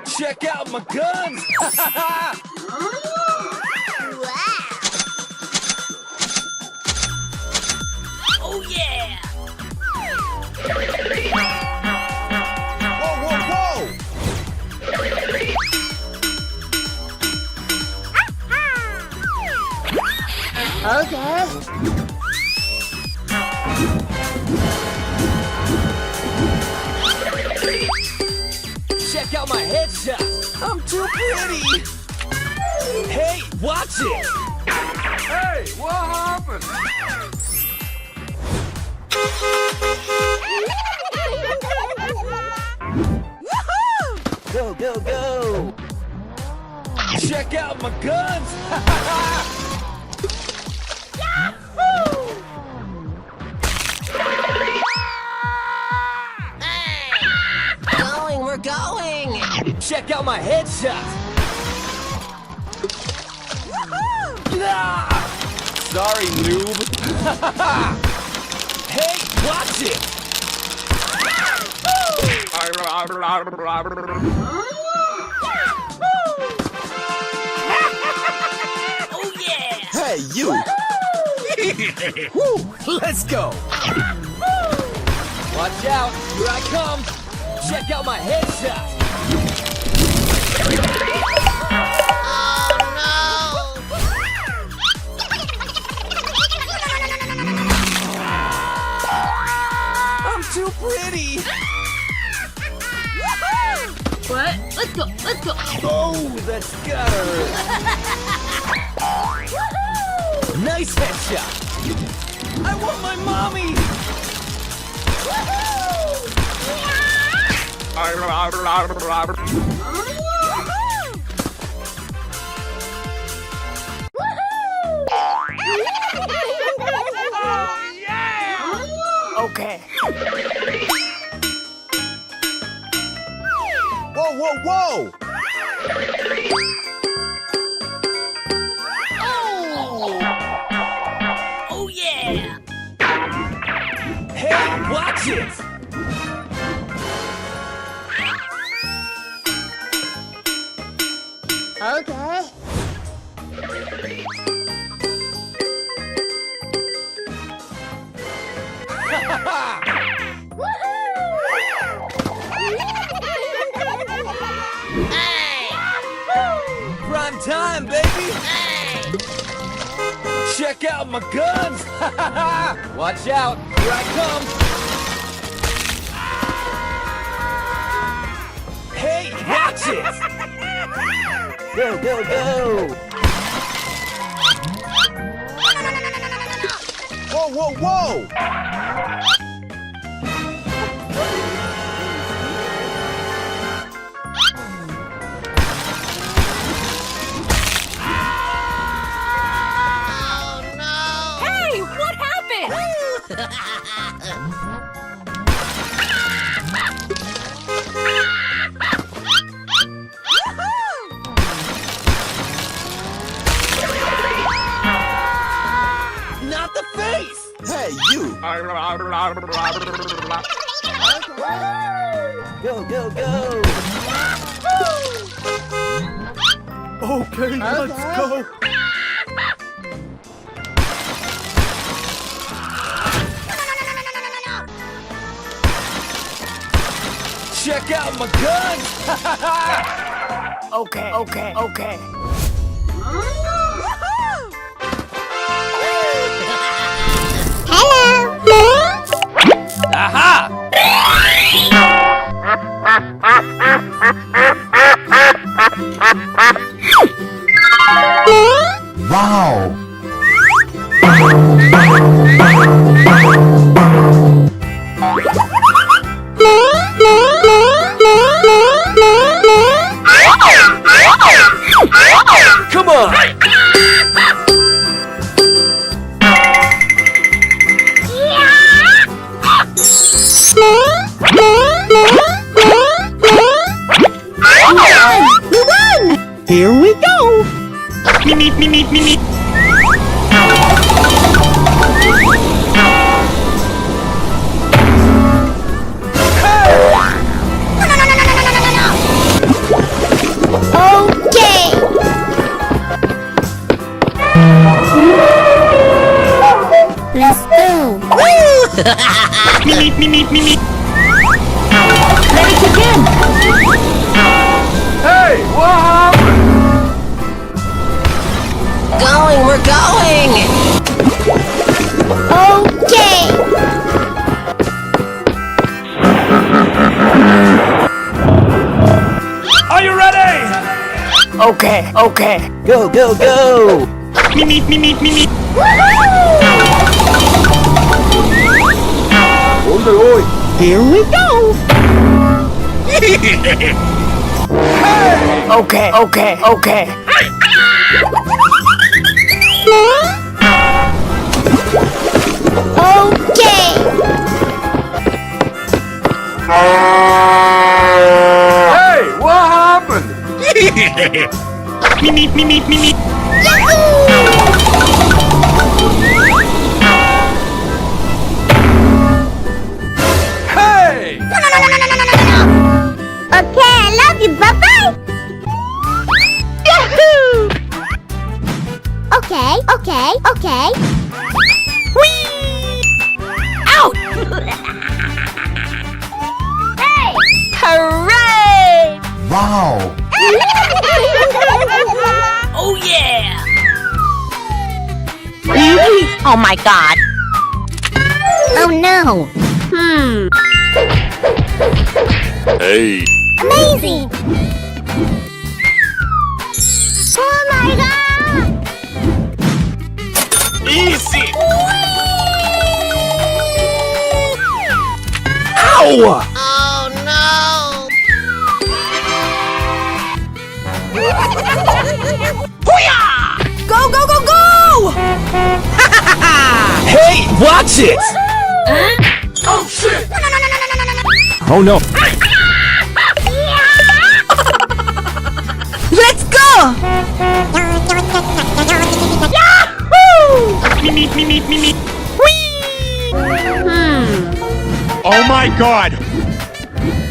Check out my guns! Oh yeah! Whoa, whoa, whoa! Okay. Check out my headshot! I'm too pretty! Hey, watch it! Hey, what happened? Go, go, go! Check out my guns! We're going! Check out my headshot! Ah! Sorry, noob! Hey, watch it! Oh yeah! Hey, you! Woo, let's go! Watch out! Here I come! Check out my headshot! I'm too pretty! What? Let's go! Let's go! Oh, that's gotta hurt! Nice headshot! I want my mommy! Okay. Whoa, whoa, whoa! Oh yeah! Hey, watch it! Okay. Prime time, baby! Check out my guns! Watch out! Here I come! Hey, watch it! Go, go, go! Whoa, whoa, whoa! Hey! What happened? Not the face! Hey, you! Go, go, go! Okay, let's go! Check out my guns! Okay, okay, okay. Aha! Wow! Come on! Here we go! Meep, meep, meep, meep, meep. Let it begin. Hey, what happened? Going, we're going! Okay. Are you ready? Okay, okay. Go, go, go! Oi. Here we go! Okay, okay, okay. Okay. Hey, what happened? Hey! Okay, I love you. Bye-bye. Yahoo! Okay, okay, okay. Out! Hey! Hooray! Wow! Oh yeah! Oh my god. Oh no. Hey! Amazing. Oh my god. Easy! Ow! Oh no! Go, go, go, go! Hey, watch it! Oh shit! Oh no! Let's go! Oh my god!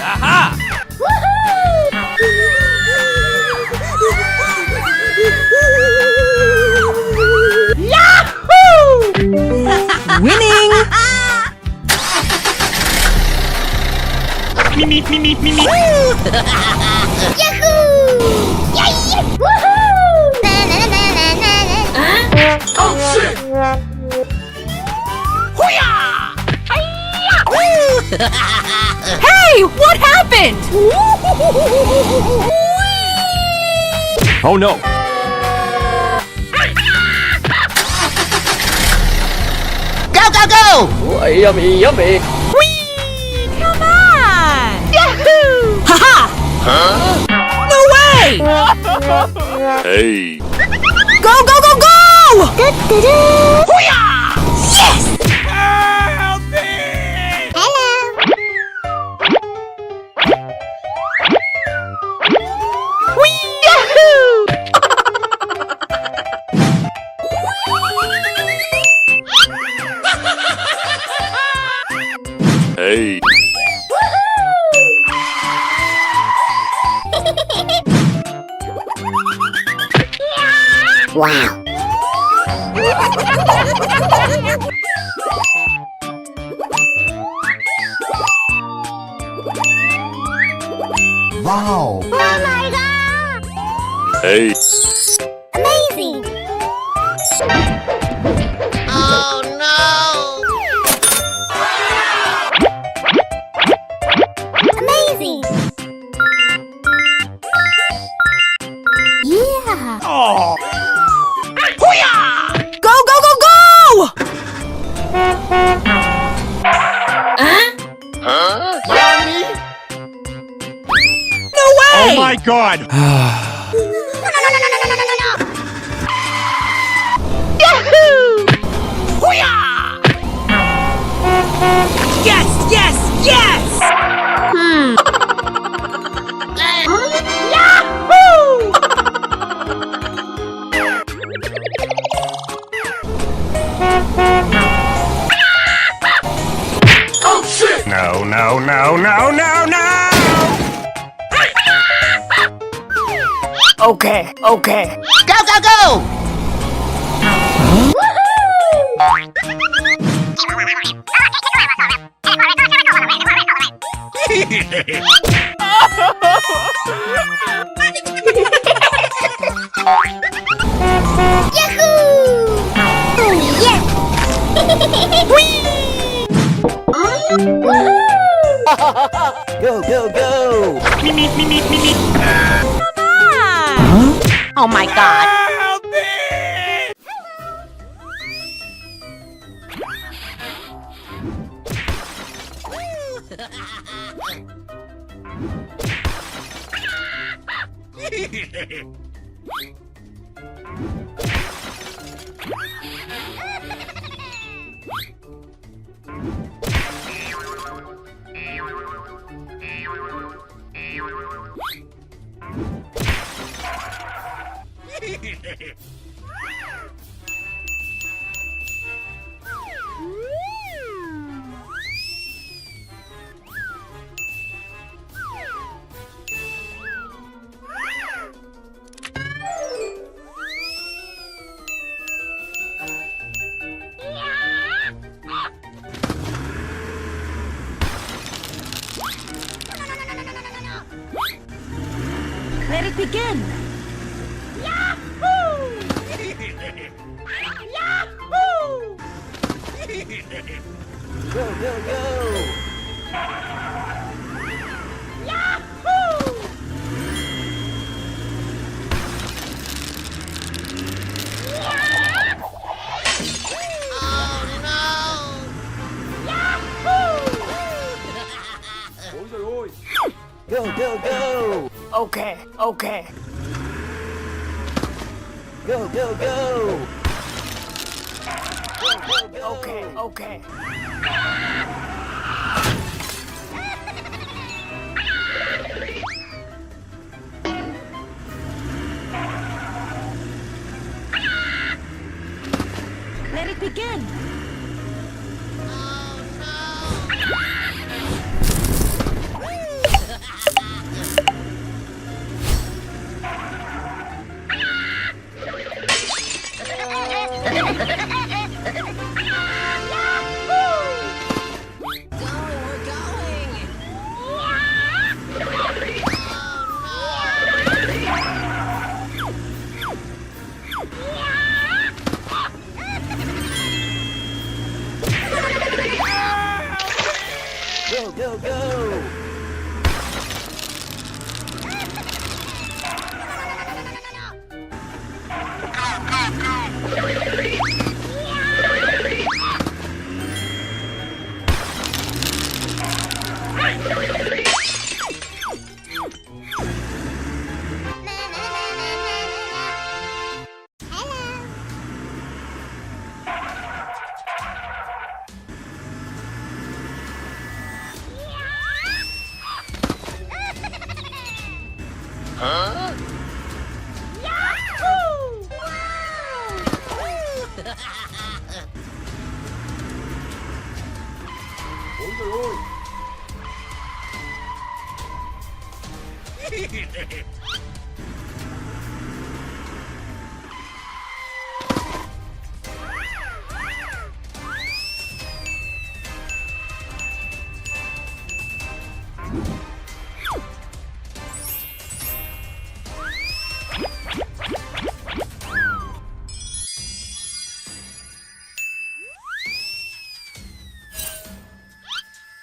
Aha! Winning! Yahoo! Yay! Woohoo! Na na na na na na. Oh shit! Hey, what happened? Oh no! Go, go, go! Oh, yummy, yummy! Come on! Yahoo! Haha! No way! Hey! Go, go, go, go! Da-da-da. Yes! Help me! Hello. Yahoo! Hey! Wow. Wow! Oh my god! Hey! Amazing! Oh no! Amazing! Yeah! Oh! Go, go, go, go! Huh? No way! Oh my god! Yahoo! Yes, yes, yes! Yahoo! Oh shit! No, no, no, no, no, no! Okay, okay. Go, go, go! Woohoo! Yahoo! Oh, yeah! Go, go, go! Oh my god. Let it begin. Yahoo! Yahoo! Go, go, go! Yahoo! Go, go, go! Okay, okay. Go, go, go! Okay, okay. Let it begin. Go, go, go!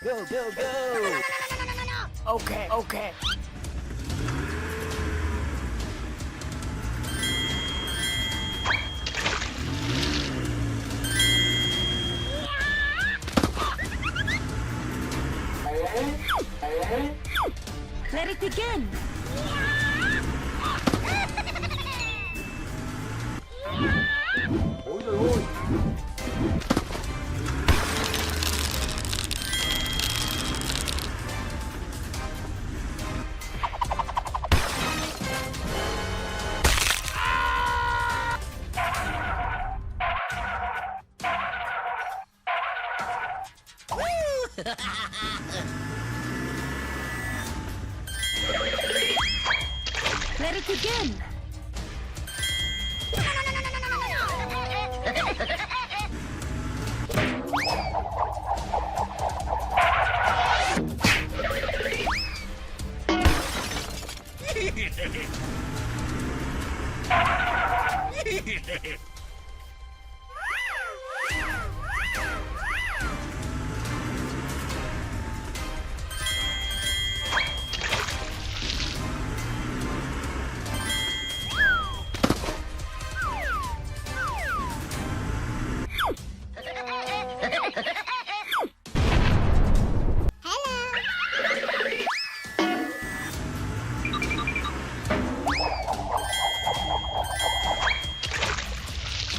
Go, go, go! Okay, okay. Let it begin. Let it begin.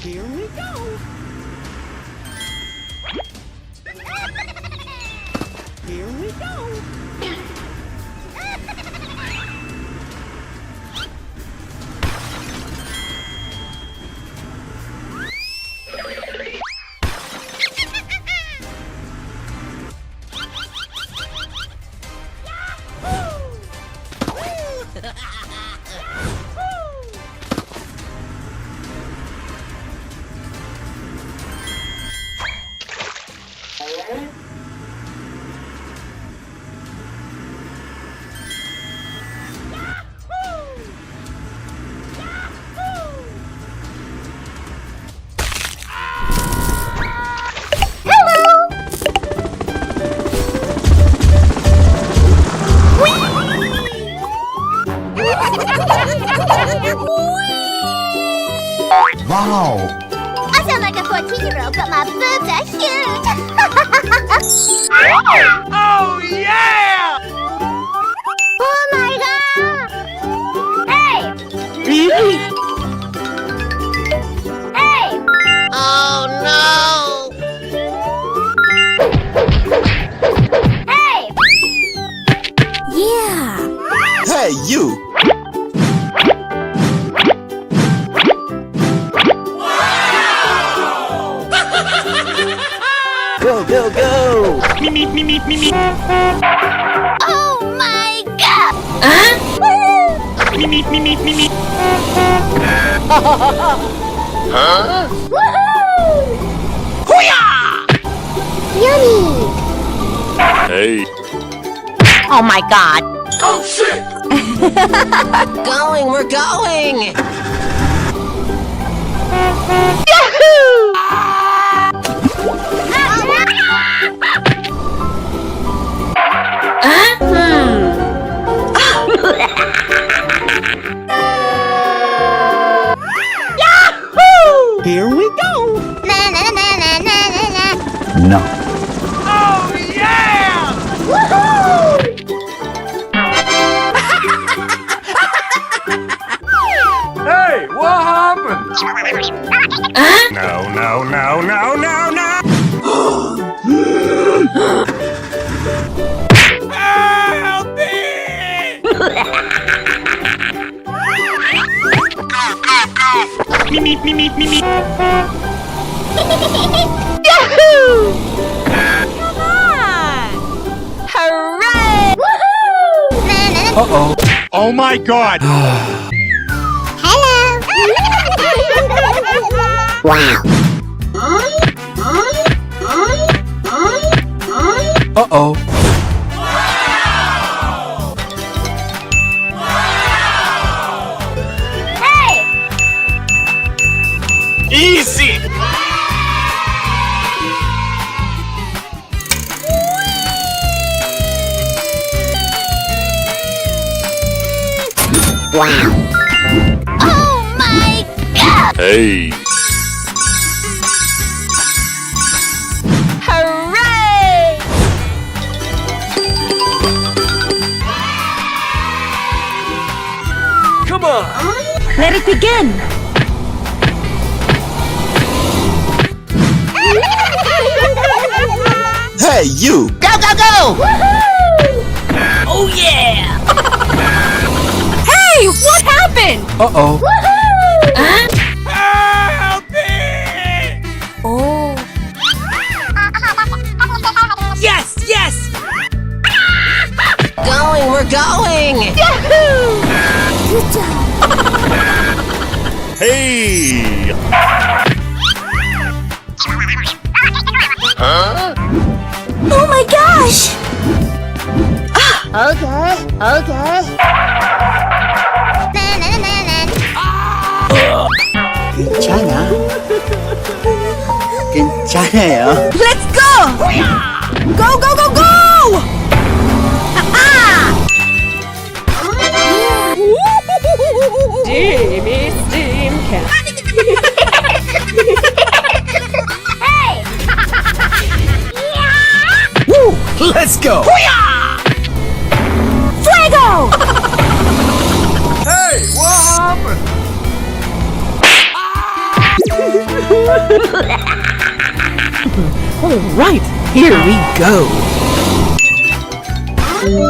Here we go. Here we go. Wow! I sound like a 14-year-old, but my boobs are huge! Oh yeah! Oh my god! Hey! Hey! Oh no! Hey! Yeah! Hey, you! Go, go, go! Oh my god! Huh? Woohoo! Yummy! Hey. Oh my god! Oh shit! Going, we're going! Here we go! Na na na na na na na. No. Oh yeah! Woohoo! Hey, what happened? No, no, no, no, no, no! Help me! Yahoo! Come on! Hooray! Woohoo! Na na na. Uh-oh. Oh my god! Hello! Wow! Uh-oh. Hey! Easy! Wow! Oh my god! Hey. Hooray! Come on! Let it begin. Hey, you! Go, go, go! Woohoo! Oh yeah! Hey, what happened? Uh-oh. Woohoo! Help me! Oh. Yes, yes! Going, we're going! Yahoo! Good job! Hey! Huh? Oh my gosh! Okay, okay. 괜찮아. 괜찮아요. Let's go! Go, go, go, go! Steamy steam can. Woo! Let's go! Fuego! Hey, what happened? All right, here we go.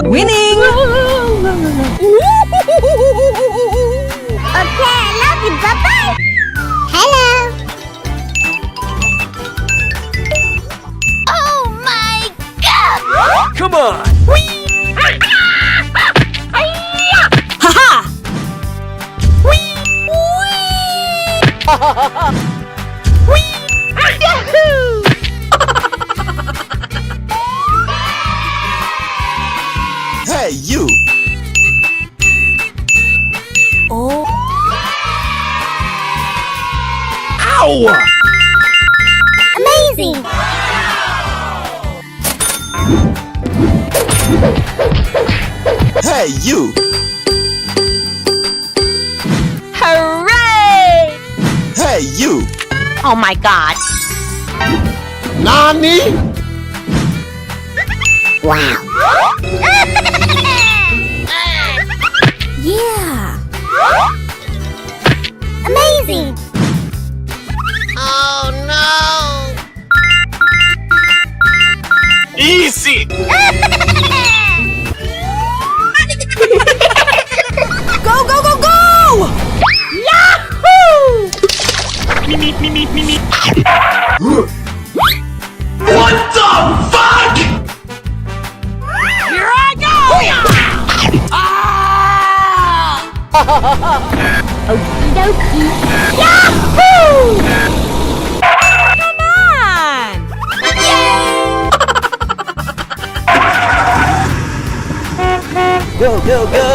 Winning! Okay, I love you. Bye-bye. Hello. Oh my god. Come on! Haha! Hey, you. Oh. Ow! Amazing. Hey, you. Hooray! Hey, you. Oh my god. Nani? Wow. Yeah. Amazing. Oh no. Easy! Go, go, go, go! Yahoo! What the fuck? Here I go! Okie dokie. Yahoo! Come on! Go, go, go!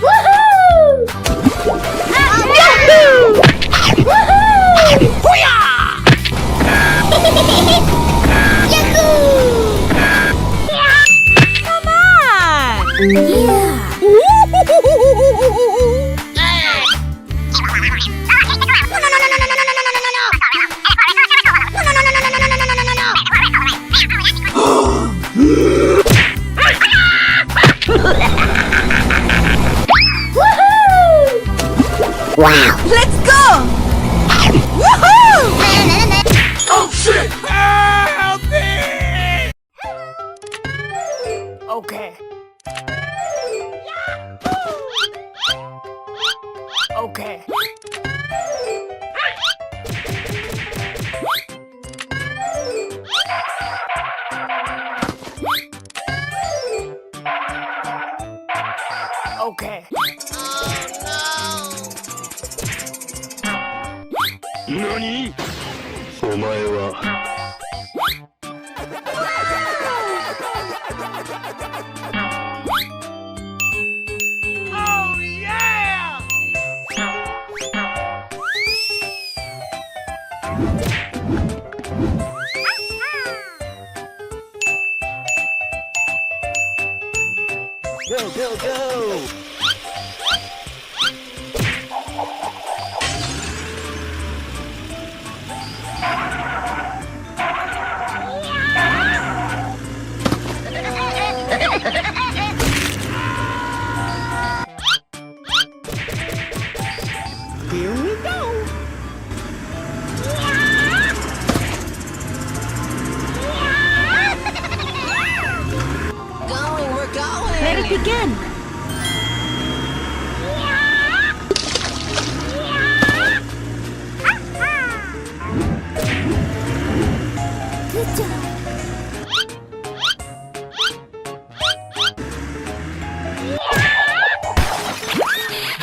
Woohoo! Yahoo! Woohoo! Yahoo! Come on! Yeah. Wow. Let's go! Woohoo! Oh shit! Help me! Okay. Okay. Okay. 何？お前は。Oh yeah! Go, go, go! Here we go! Going, we're going. Let it begin!